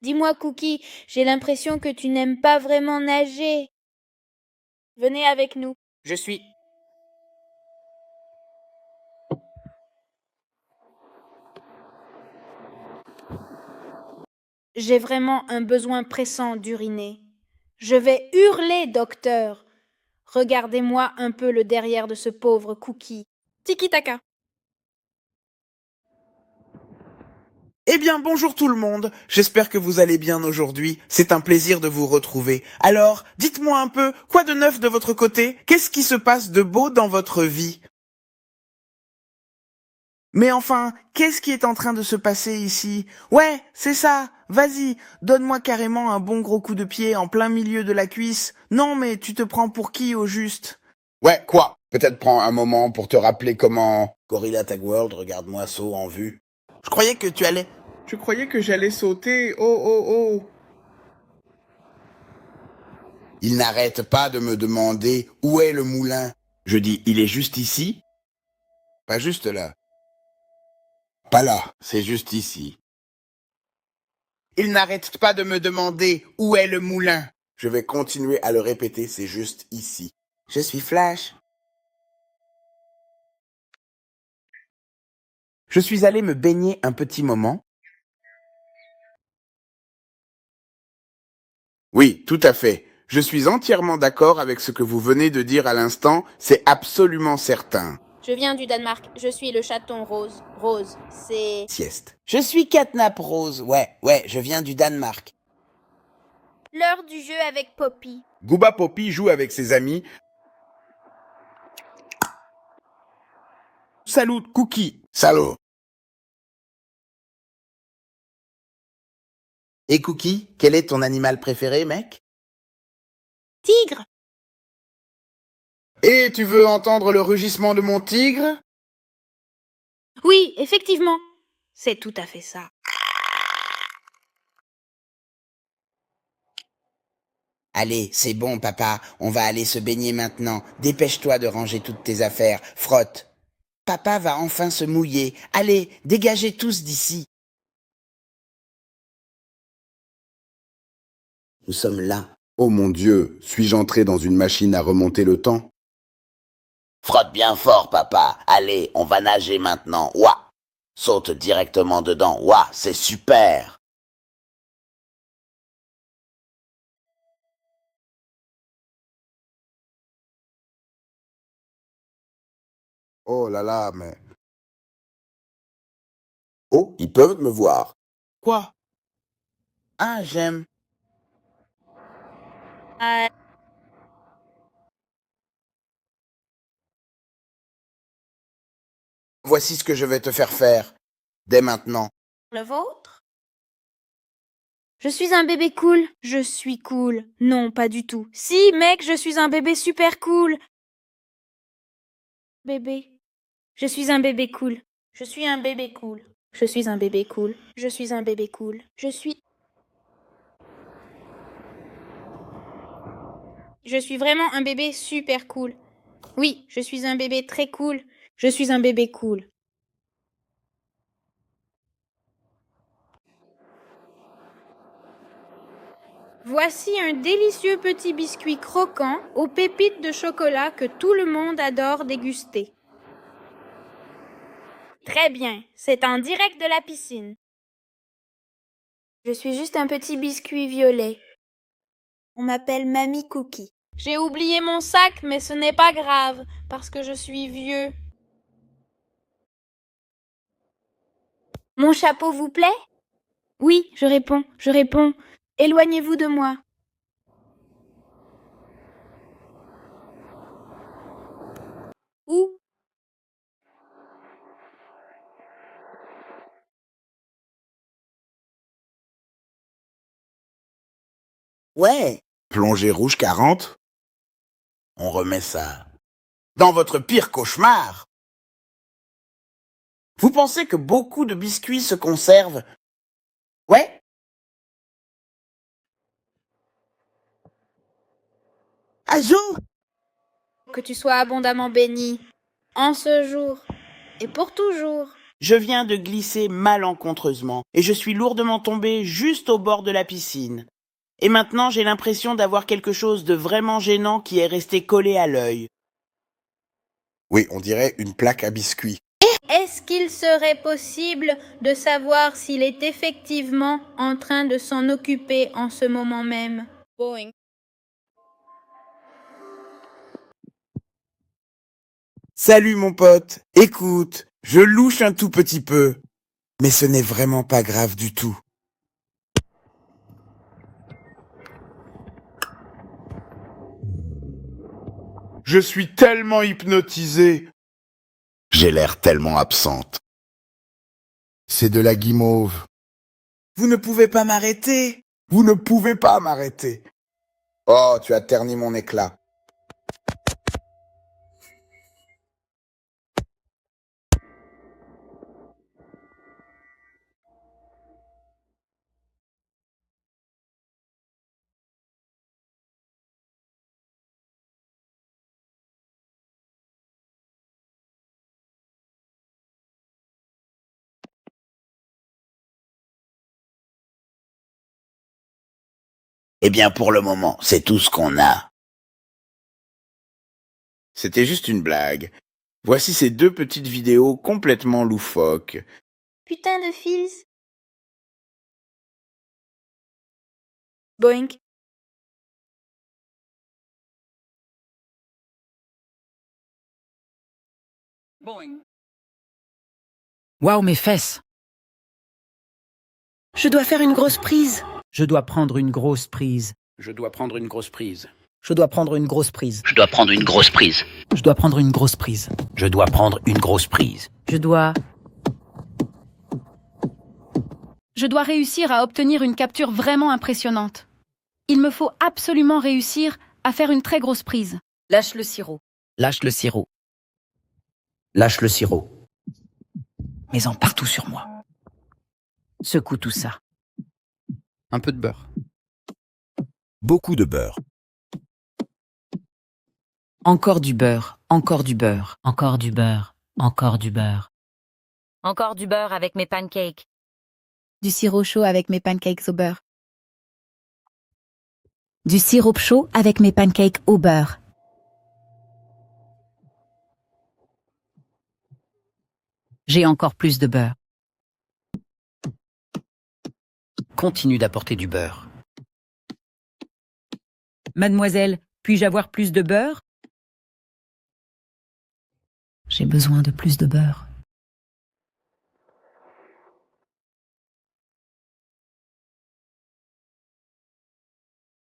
Dis-moi, Cookie, j'ai l'impression que tu n'aimes pas vraiment nager. Venez avec nous. Je suis... J'ai vraiment un besoin pressant d'uriner. Je vais hurler, docteur. Regardez-moi un peu le derrière de ce pauvre Cookie. Tiki-taka. Eh bien, bonjour tout le monde. J'espère que vous allez bien aujourd'hui. C'est un plaisir de vous retrouver. Alors, dites-moi un peu, quoi de neuf de votre côté? Qu'est-ce qui se passe de beau dans votre vie? Mais enfin, qu'est-ce qui est en train de se passer ici? Ouais, c'est ça. Vas-y, donne-moi carrément un bon gros coup de pied en plein milieu de la cuisse. Non, mais tu te prends pour qui au juste? Ouais, quoi? Peut-être prends un moment pour te rappeler comment... Gorilla Tag World, regarde-moi saut en vue. Je croyais que j'allais sauter. Oh, oh, oh. Il n'arrête pas de me demander où est le moulin. Je dis, il est juste ici? Pas juste là. Pas là, c'est juste ici. Il n'arrête pas de me demander où est le moulin. Je vais continuer à le répéter, c'est juste ici. Je suis Flash. Je suis allé me baigner un petit moment. Oui, tout à fait. Je suis entièrement d'accord avec ce que vous venez de dire à l'instant, c'est absolument certain. Je viens du Danemark. Je suis le chaton rose. Rose, c'est... Sieste. Je suis Catnap Rose. Ouais, je viens du Danemark. L'heure du jeu avec Poppy. Gooba Poppy joue avec ses amis. Salut, Cookie. Salaud. Et Cookie, quel est ton animal préféré, mec? Tigre. Et tu veux entendre le rugissement de mon tigre? Oui, effectivement. C'est tout à fait ça. Allez, c'est bon, papa. On va aller se baigner maintenant. Dépêche-toi de ranger toutes tes affaires. Frotte. Papa va enfin se mouiller. Allez, dégagez tous d'ici. Nous sommes là. Oh mon Dieu, suis-je entré dans une machine à remonter le temps? Frotte bien fort, papa. Allez, on va nager maintenant. Ouah! Saute directement dedans. Ouah, c'est super! Oh là là, mais... Oh, ils peuvent me voir. Quoi? Ah, j'aime. Voici ce que je vais te faire faire, dès maintenant. Le vôtre? Je suis un bébé cool. Je suis cool. Non, pas du tout. Si, mec, je suis un bébé super cool. Bébé. Je suis un bébé cool. Je suis un bébé cool. Je suis un bébé cool. Je suis un bébé cool. Je suis vraiment un bébé super cool. Oui, je suis un bébé très cool. Je suis un bébé cool. Voici un délicieux petit biscuit croquant aux pépites de chocolat que tout le monde adore déguster. Très bien, c'est en direct de la piscine. Je suis juste un petit biscuit violet. On m'appelle Mamie Cookie. J'ai oublié mon sac, mais ce n'est pas grave, parce que je suis vieux. Mon chapeau vous plaît? Oui, je réponds. Éloignez-vous de moi. Où? Ouais. Plongée rouge 40. On remet ça. Dans votre pire cauchemar. Vous pensez que beaucoup de biscuits se conservent? Ouais. Ajo! Que tu sois abondamment béni, en ce jour et pour toujours. Je viens de glisser malencontreusement et je suis lourdement tombé juste au bord de la piscine. Et maintenant j'ai l'impression d'avoir quelque chose de vraiment gênant qui est resté collé à l'œil. Oui, on dirait une plaque à biscuits. Est-ce qu'il serait possible de savoir s'il est effectivement en train de s'en occuper en ce moment même? Boing. Salut mon pote, écoute, je louche un tout petit peu, mais ce n'est vraiment pas grave du tout. Je suis tellement hypnotisé. J'ai l'air tellement absente. C'est de la guimauve. Vous ne pouvez pas m'arrêter. Vous ne pouvez pas m'arrêter. Oh, tu as terni mon éclat. Eh bien, pour le moment, c'est tout ce qu'on a. C'était juste une blague. Voici ces 2 petites vidéos complètement loufoques. Putain de fils. Boing. Boing. Waouh, mes fesses! Je dois faire une grosse prise. Je dois prendre une grosse prise. Je dois prendre une grosse prise. Je dois prendre une grosse prise. Je dois prendre une grosse prise. Je dois prendre une grosse prise. Je dois prendre une grosse prise. Je dois... Je dois réussir à obtenir une capture vraiment impressionnante. Il me faut absolument réussir à faire une très grosse prise. Lâche le sirop. Lâche le sirop. Lâche le sirop. Mets-en partout sur moi. Secoue tout ça. Un peu de beurre. Beaucoup de beurre. Encore du beurre, encore du beurre. Encore du beurre. Encore du beurre. Encore du beurre avec mes pancakes. Du sirop chaud avec mes pancakes au beurre. Du sirop chaud avec mes pancakes au beurre. J'ai encore plus de beurre. Continue d'apporter du beurre. Mademoiselle, puis-je avoir plus de beurre? J'ai besoin de plus de beurre.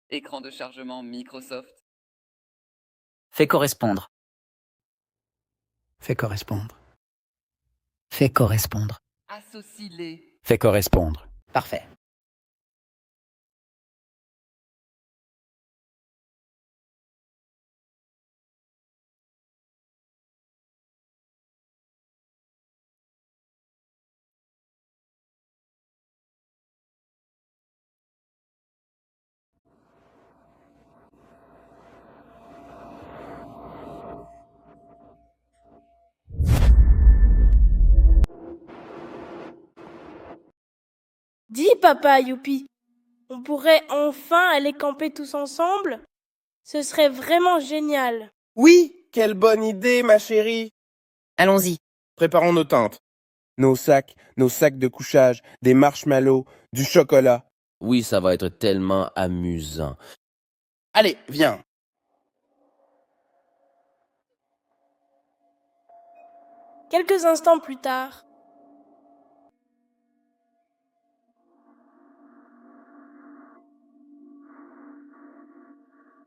Écran de chargement Microsoft. Fais correspondre. Fais correspondre. Fais correspondre. Associe-les. Fais correspondre. Parfait. Dis papa Youpi, on pourrait enfin aller camper tous ensemble? Ce serait vraiment génial. Oui, quelle bonne idée, ma chérie. Allons-y. Préparons nos tentes. Nos sacs de couchage, des marshmallows, du chocolat. Oui, ça va être tellement amusant. Allez, viens. Quelques instants plus tard.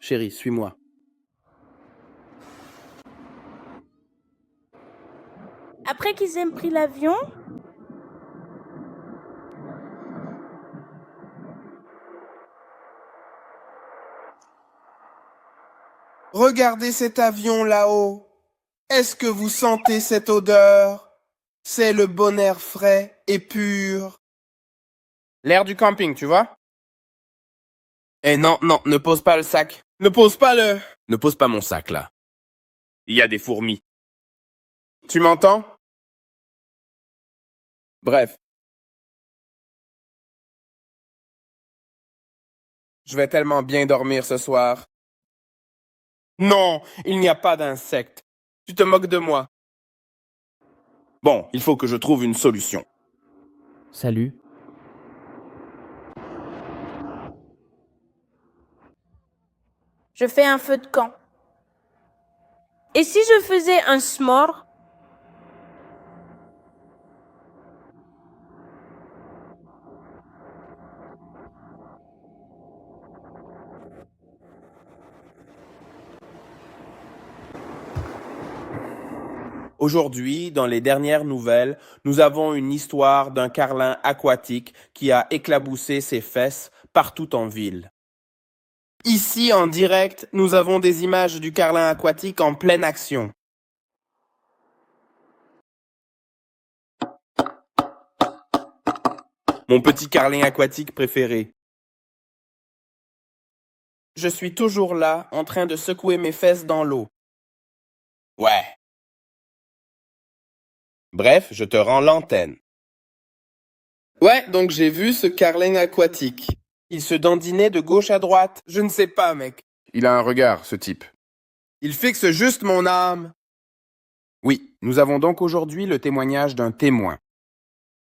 Chérie, suis-moi. Après qu'ils aient pris l'avion, Regardez cet avion là-haut. Est-ce que vous sentez cette odeur? C'est le bon air frais et pur. L'air du camping, tu vois? Eh non, ne pose pas le sac. Ne pose pas mon sac, là. Il y a des fourmis. Tu m'entends? Bref. Je vais tellement bien dormir ce soir. Non, il n'y a pas d'insectes. Tu te moques de moi. Bon, il faut que je trouve une solution. Salut. je fais un feu de camp. Et si je faisais un s'more? Aujourd'hui, dans les dernières nouvelles, nous avons une histoire d'un carlin aquatique qui a éclaboussé ses fesses partout en ville. Ici, en direct, nous avons des images du carlin aquatique en pleine action. Mon petit carlin aquatique préféré. Je suis toujours là, en train de secouer mes fesses dans l'eau. Ouais. Bref, je te rends l'antenne. Ouais, donc j'ai vu ce carlin aquatique. Il se dandinait de gauche à droite. Je ne sais pas, mec. Il a un regard, ce type. Il fixe juste mon âme. Oui, nous avons donc aujourd'hui le témoignage d'un témoin.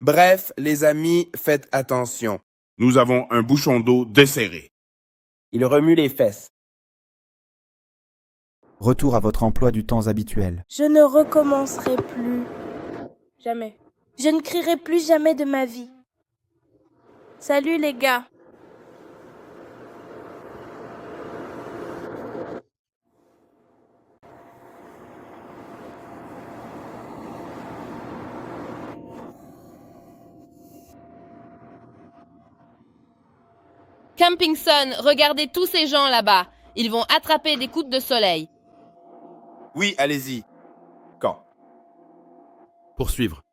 Bref, les amis, faites attention. Nous avons un bouchon d'eau desserré. Il remue les fesses. Retour à votre emploi du temps habituel. Je ne recommencerai plus. Jamais. Je ne crierai plus jamais de ma vie. Salut les gars. Campingson, regardez tous ces gens là-bas. Ils vont attraper des coups de soleil. Oui, allez-y. Quand? Poursuivre.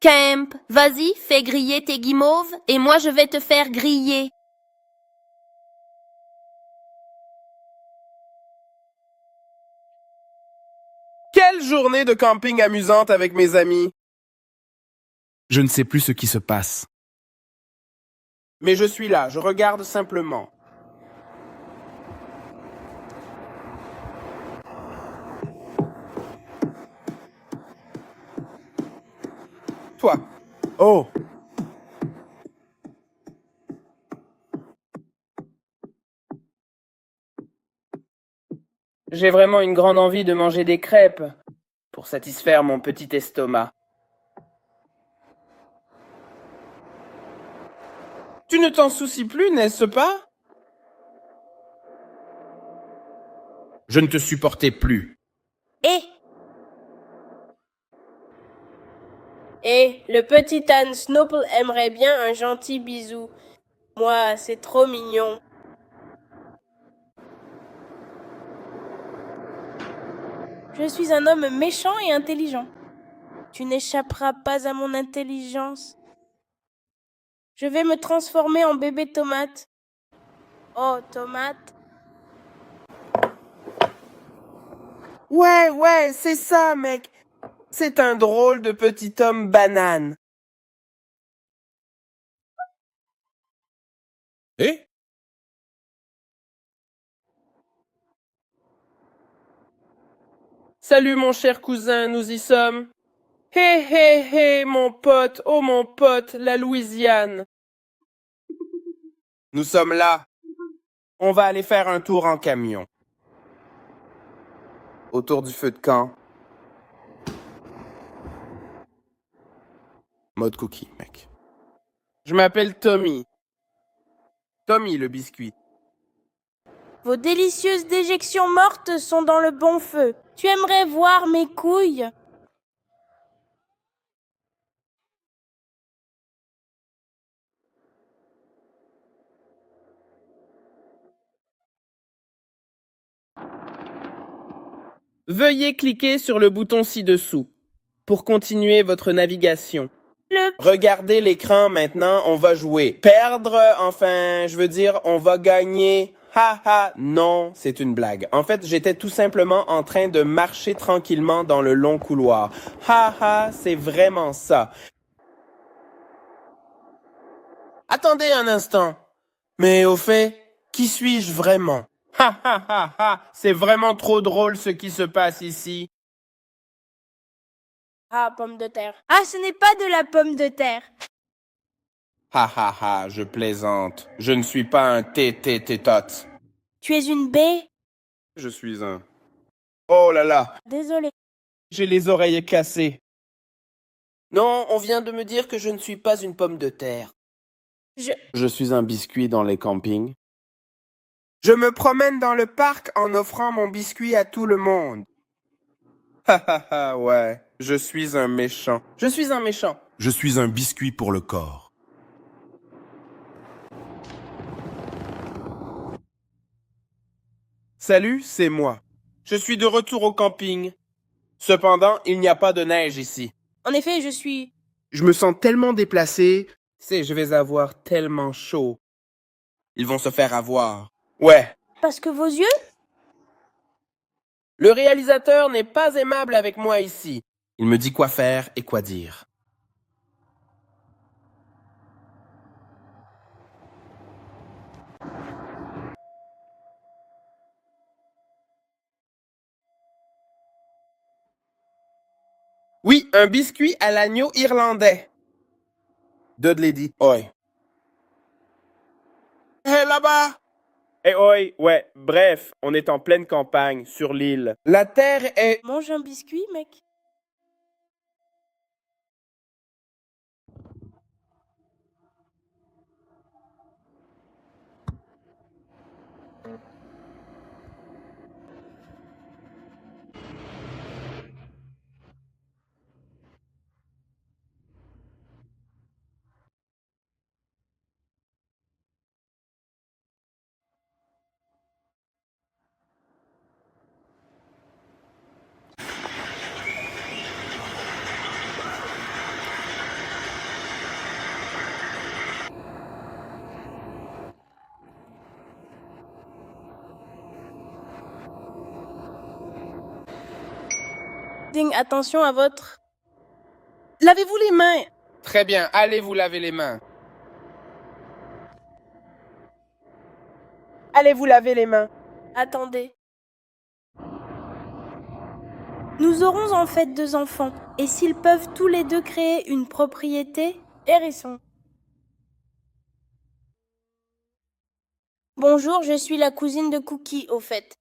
Camp, vas-y, fais griller tes guimauves et moi je vais te faire griller. Quelle journée de camping amusante avec mes amis. Je ne sais plus ce qui se passe. Mais je suis là, je regarde simplement. Toi. Oh. J'ai vraiment une grande envie de manger des crêpes pour satisfaire mon petit estomac. Tu ne t'en soucies plus, n'est-ce pas? Je ne te supportais plus. Et le petit âne Snowball aimerait bien un gentil bisou. Moi, c'est trop mignon. Je suis un homme méchant et intelligent. Tu n'échapperas pas à mon intelligence. Je vais me transformer en bébé tomate. Oh, tomate. Ouais, c'est ça, mec. C'est un drôle de petit homme banane. Eh? Salut mon cher cousin, nous y sommes. Hé, mon pote, oh mon pote, la Louisiane. Nous sommes là. On va aller faire un tour en camion. Autour du feu de camp. Mode cookie, mec. Je m'appelle Tommy. Tommy le biscuit. Vos délicieuses déjections mortes sont dans le bon feu. Tu aimerais voir mes couilles? Veuillez cliquer sur le bouton ci-dessous pour continuer votre navigation. Regardez l'écran maintenant, on va jouer. Perdre, enfin, je veux dire, on va gagner. Non, c'est une blague. En fait, j'étais tout simplement en train de marcher tranquillement dans le long couloir. C'est vraiment ça. Attendez un instant. Mais au fait, qui suis-je vraiment? C'est vraiment trop drôle ce qui se passe ici. Ah, pomme de terre. Ah, ce n'est pas de la pomme de terre. Je plaisante. Je ne suis pas un tétote. Tu es une baie? Je suis un... Oh là là, Désolé. j'ai les oreilles cassées. Non, on vient de me dire que je ne suis pas une pomme de terre. Je suis un biscuit dans les campings. Je me promène dans le parc en offrant mon biscuit à tout le monde. Ouais. Je suis un méchant. Je suis un méchant. Je suis un biscuit pour le corps. Salut, c'est moi. Je suis de retour au camping. Cependant, il n'y a pas de neige ici. En effet, je suis... Je me sens tellement déplacé. Je vais avoir tellement chaud. Ils vont se faire avoir. Ouais. Parce que vos yeux? Le réalisateur n'est pas aimable avec moi ici. Il me dit quoi faire et quoi dire. Oui, un biscuit à l'agneau irlandais. Dudley dit, oi. Hé, là-bas! Eh, oi, ouais, bref, on est en pleine campagne, sur l'île. La terre est... Mange un biscuit, mec. Ding, attention à votre... Lavez-vous les mains! Très bien, allez vous laver les mains. Allez vous laver les mains. Attendez. Nous aurons en fait 2 enfants. Et s'ils peuvent tous les 2 créer une propriété, hérisson. Bonjour, je suis la cousine de Cookie, au fait.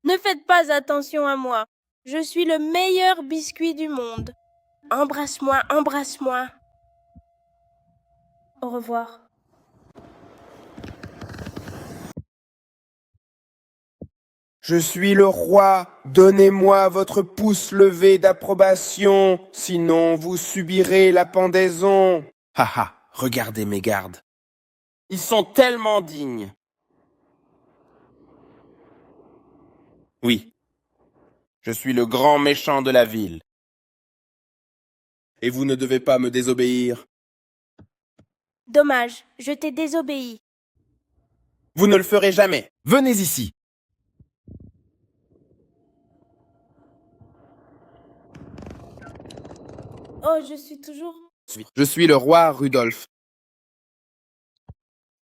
Ne faites pas attention à moi. Je suis le meilleur biscuit du monde. Embrasse-moi, embrasse-moi. Au revoir. Je suis le roi, donnez-moi votre pouce levé d'approbation, sinon vous subirez la pendaison. Haha, regardez mes gardes. Ils sont tellement dignes. Oui, je suis le grand méchant de la ville. Et vous ne devez pas me désobéir. Dommage, je t'ai désobéi. Vous ne le ferez jamais. Venez ici. Oh, je suis toujours... Je suis le roi Rudolph.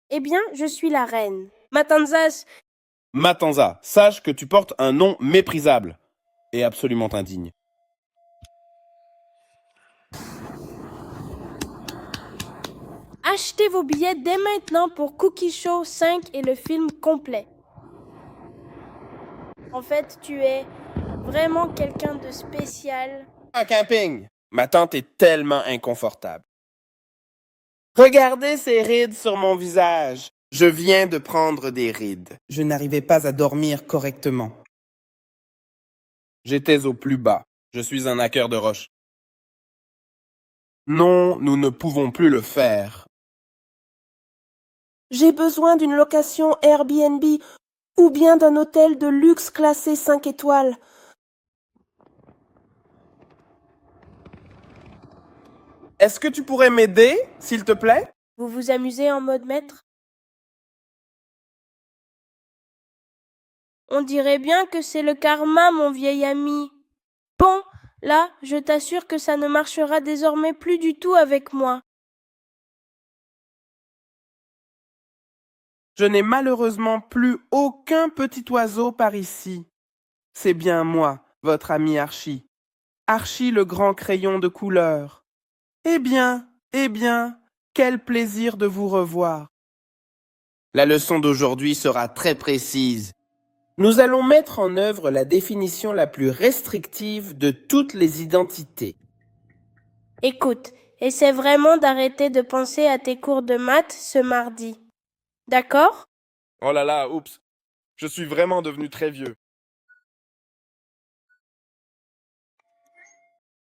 Eh bien, je suis la reine. Matanzas, Matanza, sache que tu portes un nom méprisable et absolument indigne. achetez vos billets dès maintenant pour Cookie Show 5 et le film complet. En fait, tu es vraiment quelqu'un de spécial. Un camping. Ma tante est tellement inconfortable. Regardez ces rides sur mon visage. Je viens de prendre des rides. Je n'arrivais pas à dormir correctement. J'étais au plus bas. Je suis un hacker de roche. Non, nous ne pouvons plus le faire. J'ai besoin d'une location Airbnb ou bien d'un hôtel de luxe classé 5 étoiles. Est-ce que tu pourrais m'aider, s'il te plaît? Vous vous amusez en mode maître? On dirait bien que c'est le karma, mon vieil ami. Bon, là, je t'assure que ça ne marchera désormais plus du tout avec moi. Je n'ai malheureusement plus aucun petit oiseau par ici. C'est bien moi, votre ami Archie. Archie le grand crayon de couleur. Eh bien, quel plaisir de vous revoir. La leçon d'aujourd'hui sera très précise. Nous allons mettre en œuvre la définition la plus restrictive de toutes les identités. Écoute, essaie vraiment d'arrêter de penser à tes cours de maths ce mardi. D'accord? Oh là là, oups. Je suis vraiment devenu très vieux.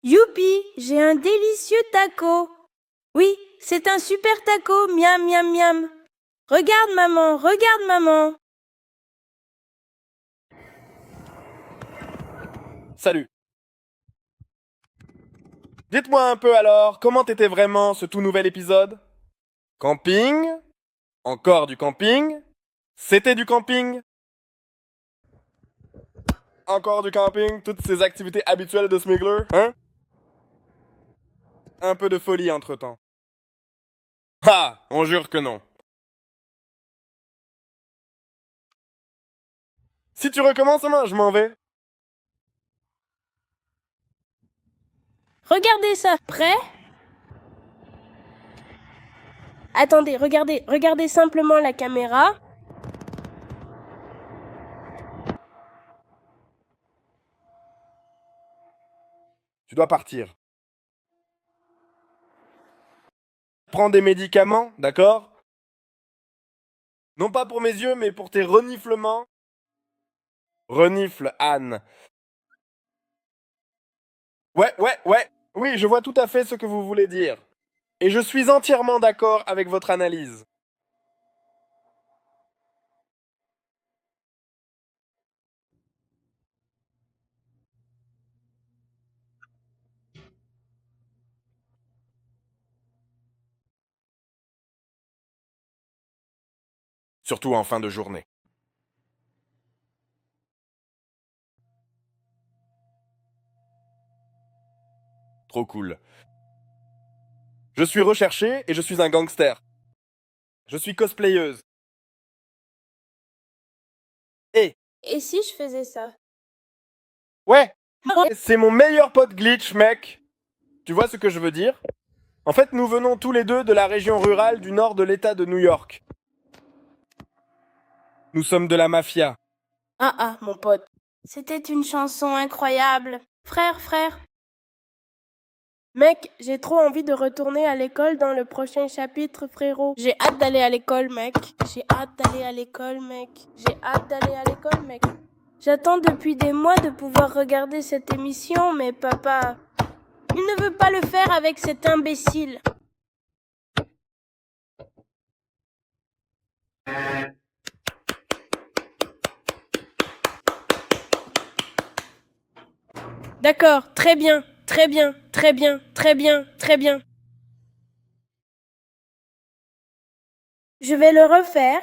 Youpi, j'ai un délicieux taco. Oui, c'est un super taco, miam miam miam. Regarde maman, regarde maman. Salut. Dites-moi un peu alors, comment était vraiment ce tout nouvel épisode? Camping? Encore du camping? C'était du camping? Encore du camping? Toutes ces activités habituelles de Smuggler, hein? Un peu de folie entre-temps. Ah, on jure que non. Si tu recommences demain, je m'en vais. Regardez ça, prêt? Attendez, regardez simplement la caméra. Tu dois partir. Prends des médicaments, d'accord? Non pas pour mes yeux, mais pour tes reniflements. Renifle, Anne. Ouais. Oui, je vois tout à fait ce que vous voulez dire. Et je suis entièrement d'accord avec votre analyse. Surtout en fin de journée. Trop cool. Je suis recherché et je suis un gangster. Je suis cosplayeuse. Et si je faisais ça? Ouais, c'est mon meilleur pote Glitch, mec. Tu vois ce que je veux dire? En fait, nous venons tous les deux de la région rurale du nord de l'État de New York. Nous sommes de la mafia. Ah, mon pote. C'était une chanson incroyable. Frère. Mec, j'ai trop envie de retourner à l'école dans le prochain chapitre, frérot. J'ai hâte d'aller à l'école, mec. J'ai hâte d'aller à l'école, mec. J'attends depuis des mois de pouvoir regarder cette émission, mais papa, il ne veut pas le faire avec cet imbécile. D'accord, très bien. Je vais le refaire